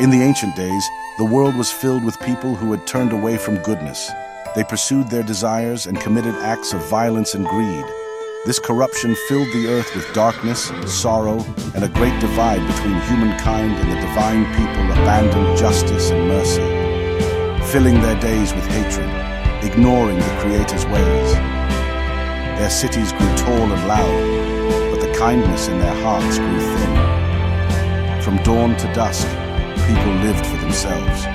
In the ancient days, the world was filled with people who had turned away from goodness. They pursued their desires and committed acts of violence and greed. This corruption filled the earth with darkness, sorrow, and a great divide between humankind and the divine people abandoned justice and mercy, filling their days with hatred, ignoring the Creator's ways. Their cities grew tall and loud, but the kindness in their hearts grew thin. From dawn to dusk, people lived for themselves,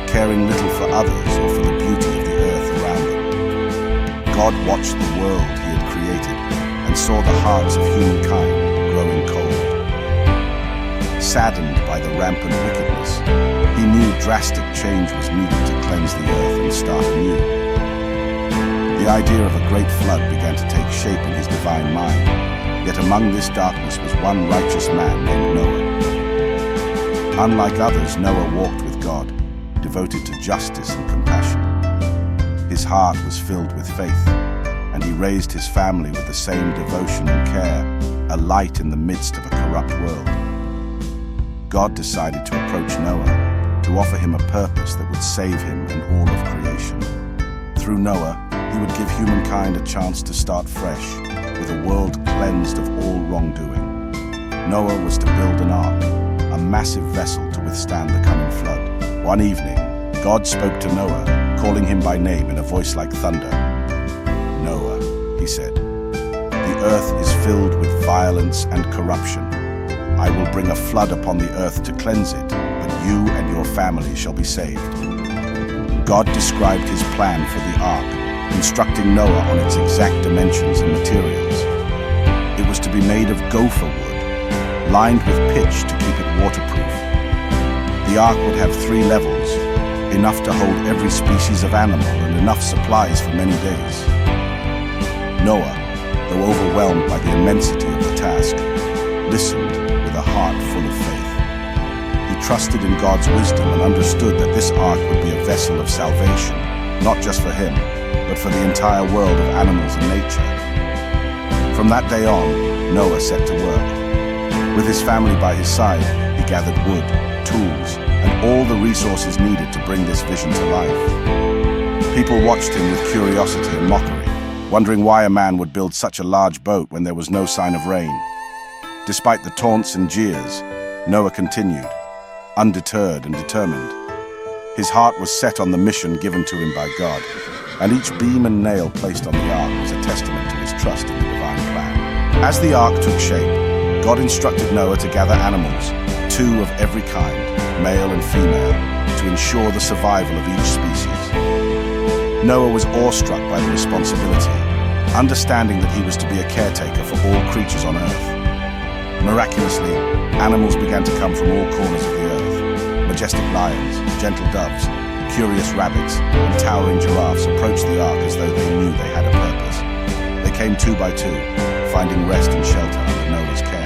caring little for others or for the beauty of the earth around them. God watched the world He had created and saw the hearts of humankind growing cold. Saddened by the rampant wickedness, He knew drastic change was needed to cleanse the earth and start anew. The idea of a great flood began to take shape in His divine mind, yet among this darkness was one righteous man named Noah. Unlike others, Noah walked with God, devoted to justice and compassion. His heart was filled with faith, and he raised his family with the same devotion and care, a light in the midst of a corrupt world. God decided to approach Noah, to offer him a purpose that would save him and all of creation. Through Noah, He would give humankind a chance to start fresh, with a world cleansed of all wrongdoing. Noah was to build an ark, a massive vessel to withstand the coming flood. One evening, God spoke to Noah, calling him by name in a voice like thunder. "Noah," He said, "the earth is filled with violence and corruption. I will bring a flood upon the earth to cleanse it, but you and your family shall be saved." God described His plan for the ark, instructing Noah on its exact dimensions and materials. It was to be made of gopher wood, lined with pitch to keep it waterproof. The ark would have 3 levels, enough to hold every species of animal and enough supplies for many days. Noah, though overwhelmed by the immensity of the task, listened with a heart full of faith. He trusted in God's wisdom and understood that this ark would be a vessel of salvation, not just for him, but for the entire world of animals and nature. From that day on, Noah set to work. With his family by his side, he gathered wood, tools, and all the resources needed to bring this vision to life. People watched him with curiosity and mockery, wondering why a man would build such a large boat when there was no sign of rain. Despite the taunts and jeers, Noah continued, undeterred and determined. His heart was set on the mission given to him by God, and each beam and nail placed on the ark was a testament to his trust in the divine plan. As the ark took shape, God instructed Noah to gather animals, 2 of every kind, male and female, to ensure the survival of each species. Noah was awestruck by the responsibility, understanding that he was to be a caretaker for all creatures on earth. Miraculously, animals began to come from all corners of the earth. Majestic lions, gentle doves, curious rabbits, and towering giraffes approached the ark as though they knew they had a purpose. They came 2 by 2, finding rest and shelter under Noah's care.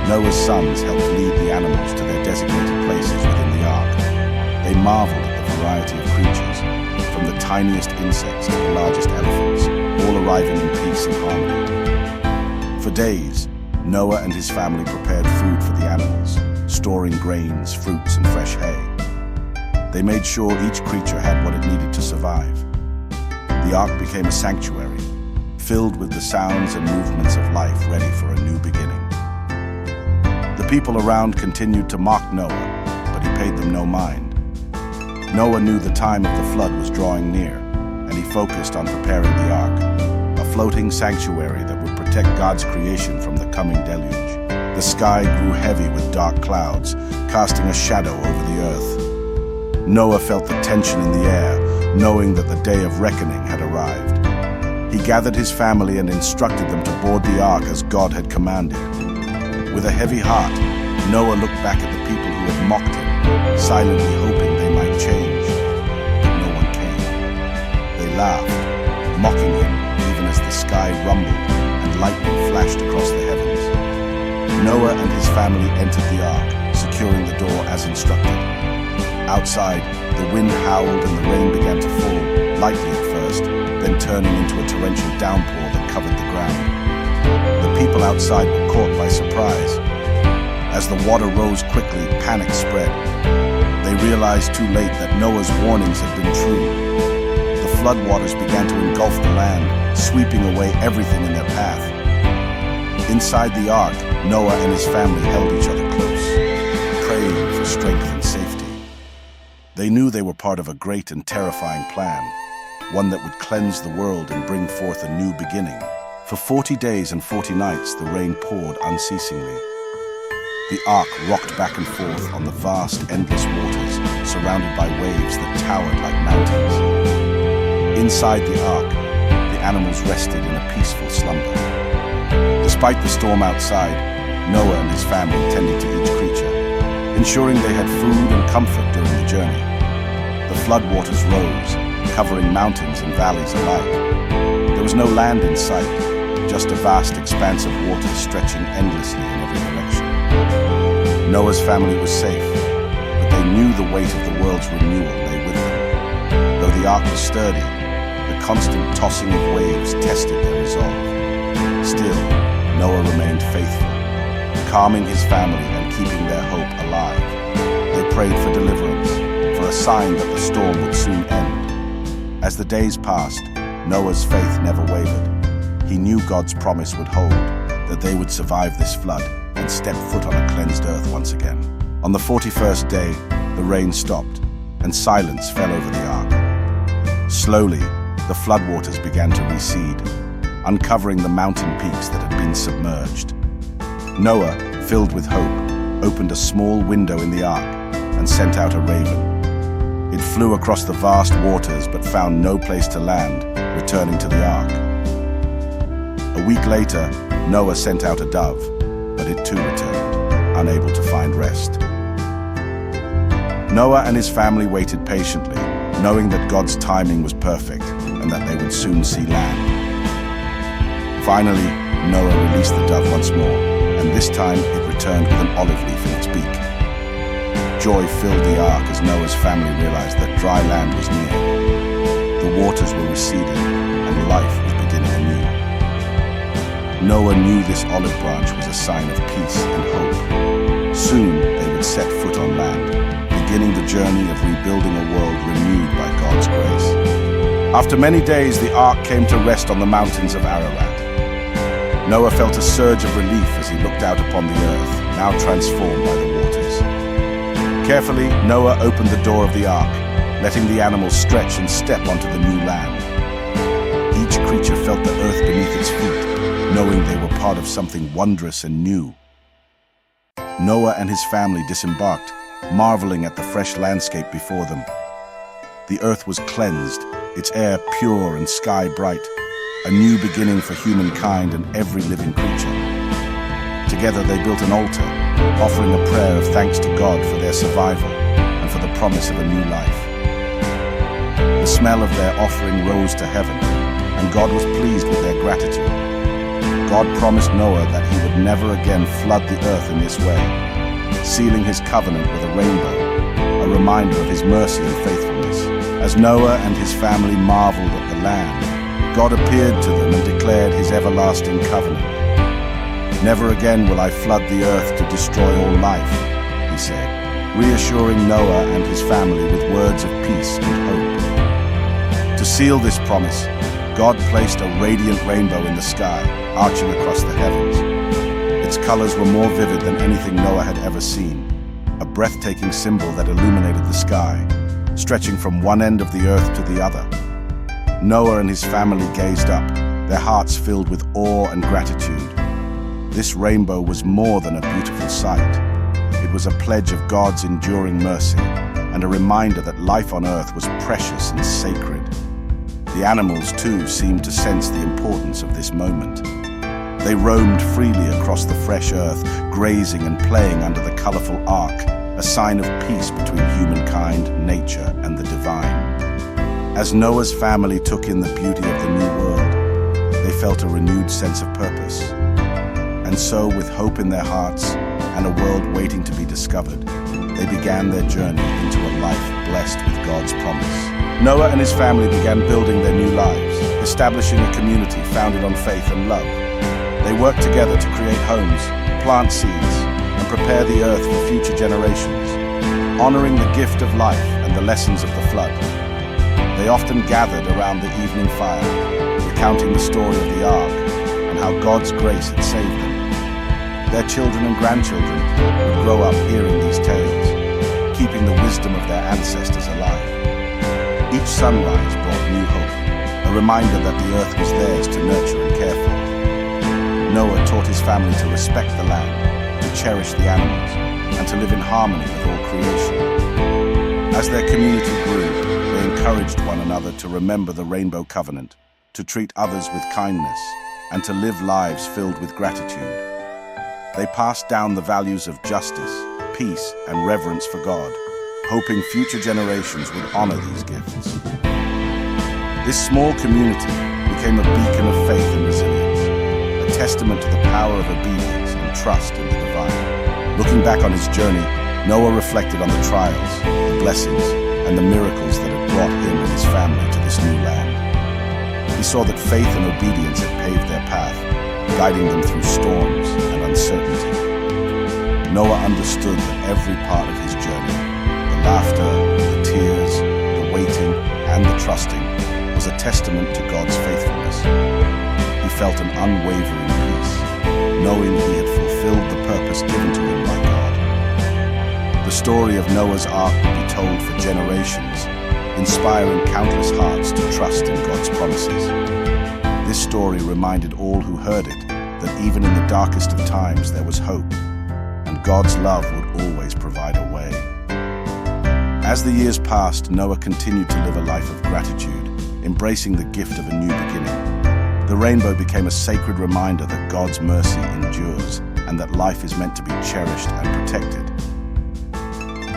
Noah's sons helped lead the animals to their designated places within the ark. They marveled at the variety of creatures, from the tiniest insects to the largest elephants, all arriving in peace and harmony. For days, Noah and his family prepared food for the animals, storing grains, fruits, and fresh hay. They made sure each creature had what it needed to survive. The ark became a sanctuary, filled with the sounds and movements of life ready for a new beginning. The people around continued to mock Noah, but he paid them no mind. Noah knew the time of the flood was drawing near, and he focused on preparing the ark, a floating sanctuary that would protect God's creation from the coming deluge. The sky grew heavy with dark clouds, casting a shadow over the earth. Noah felt the tension in the air, knowing that the day of reckoning had arrived. He gathered his family and instructed them to board the ark as God had commanded. With a heavy heart, Noah looked back at the people who had mocked him, silently hoping they might change. But no one came. They laughed, mocking him even as the sky rumbled and lightning flashed across the heavens. Noah and his family entered the ark, securing the door as instructed. Outside, the wind howled and the rain began to fall, lightly at first, then turning into a torrential downpour that covered the ground. The people outside were caught by surprise. As the water rose quickly, panic spread. They realized too late that Noah's warnings had been true. The floodwaters began to engulf the land, sweeping away everything in their path. Inside the ark, Noah and his family held each other close, praying for strength and safety. They knew they were part of a great and terrifying plan, one that would cleanse the world and bring forth a new beginning. For 40 days and 40 nights, the rain poured unceasingly. The ark rocked back and forth on the vast, endless waters, surrounded by waves that towered like mountains. Inside the ark, the animals rested in a peaceful slumber. Despite the storm outside, Noah and his family tended to each creature, ensuring they had food and comfort during the journey. The floodwaters rose, covering mountains and valleys alike. There was no land in sight, just a vast expanse of water stretching endlessly in every direction. Noah's family was safe, but they knew the weight of the world's renewal lay with them. Though the ark was sturdy, the constant tossing of waves tested their resolve. Still, Noah remained faithful, calming his family and keeping their hope alive. They prayed for deliverance, for a sign that the storm would soon end. As the days passed, Noah's faith never wavered. He knew God's promise would hold, that they would survive this flood and step foot on a cleansed earth once again. On the 41st day, the rain stopped, and silence fell over the ark. Slowly, the floodwaters began to recede, uncovering the mountain peaks that had been submerged. Noah, filled with hope, opened a small window in the ark and sent out a raven. It flew across the vast waters but found no place to land, returning to the ark. A week later, Noah sent out a dove, but it too returned, unable to find rest. Noah and his family waited patiently, knowing that God's timing was perfect and that they would soon see land. Finally, Noah released the dove once more, and this time it returned with an olive leaf in its beak. Joy filled the ark as Noah's family realized that dry land was near. The waters were receding, and life was beginning anew. Noah knew this olive branch was a sign of peace and hope. Soon they would set foot on land, beginning the journey of rebuilding a world renewed by God's grace. After many days, the ark came to rest on the mountains of Ararat. Noah felt a surge of relief as he looked out upon the earth, now transformed by the waters. Carefully, Noah opened the door of the ark, letting the animals stretch and step onto the new land. Each creature felt the earth beneath its feet, knowing they were part of something wondrous and new. Noah and his family disembarked, marveling at the fresh landscape before them. The earth was cleansed, its air pure and sky bright, a new beginning for humankind and every living creature. Together they built an altar, offering a prayer of thanks to God for their survival and for the promise of a new life. The smell of their offering rose to heaven, and God was pleased with their gratitude. God promised Noah that he would never again flood the earth in this way, sealing his covenant with a rainbow, a reminder of his mercy and faithfulness. As Noah and his family marveled at the land, God appeared to them and declared his everlasting covenant. "Never again will I flood the earth to destroy all life," he said, reassuring Noah and his family with words of peace and hope. To seal this promise, God placed a radiant rainbow in the sky, arching across the heavens. Its colors were more vivid than anything Noah had ever seen, a breathtaking symbol that illuminated the sky, stretching from one end of the earth to the other. Noah and his family gazed up, their hearts filled with awe and gratitude. This rainbow was more than a beautiful sight. It was a pledge of God's enduring mercy and a reminder that life on earth was precious and sacred. The animals, too, seemed to sense the importance of this moment. They roamed freely across the fresh earth, grazing and playing under the colorful ark, a sign of peace between humankind, nature, and the divine. As Noah's family took in the beauty of the new world, they felt a renewed sense of purpose. And so, with hope in their hearts and a world waiting to be discovered, they began their journey into a life blessed with God's promise. Noah and his family began building their new lives, establishing a community founded on faith and love. They worked together to create homes, plant seeds, and and prepare the earth for future generations, honoring the gift of life and the lessons of the flood. They often gathered around the evening fire, recounting the story of the ark and how God's grace had saved them. Their children and grandchildren would grow up hearing these tales, keeping the wisdom of their ancestors alive. Each sunrise brought new hope, a reminder that the earth was theirs to nurture and care for. Noah taught his family to respect the land, to cherish the animals, and to live in harmony with all creation. As their community grew, they encouraged one another to remember the Rainbow Covenant, to treat others with kindness, and to live lives filled with gratitude. They passed down the values of justice, peace, and reverence for God, hoping future generations would honor these gifts. This small community became a beacon of faith and resilience, a testament to the power of obedience and trust in the divine. Looking back on his journey, Noah reflected on the trials, the blessings, and the miracles that had brought him and his family to this new land. He saw that faith and obedience had paved their path, guiding them through storms and uncertainty. Noah understood that every part of his journey, the laughter, the tears, the waiting, and the trusting, was a testament to God's faithfulness. He felt an unwavering peace, knowing he had fulfilled the purpose given to him by God. The story of Noah's Ark would be told for generations, inspiring countless hearts to trust in God's promises. This story reminded all who heard it that even in the darkest of times there was hope, and God's love would always provide a way. As the years passed, Noah continued to live a life of gratitude, embracing the gift of a new beginning. The rainbow became a sacred reminder that God's mercy endures and that life is meant to be cherished and protected.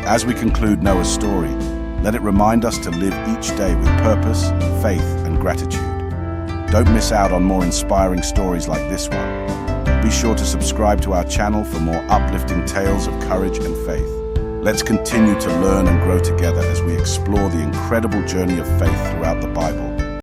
As we conclude Noah's story, let it remind us to live each day with purpose, faith, and gratitude. Don't miss out on more inspiring stories like this one. Be sure to subscribe to our channel for more uplifting tales of courage and faith. Let's continue to learn and grow together as we explore the incredible journey of faith throughout the Bible.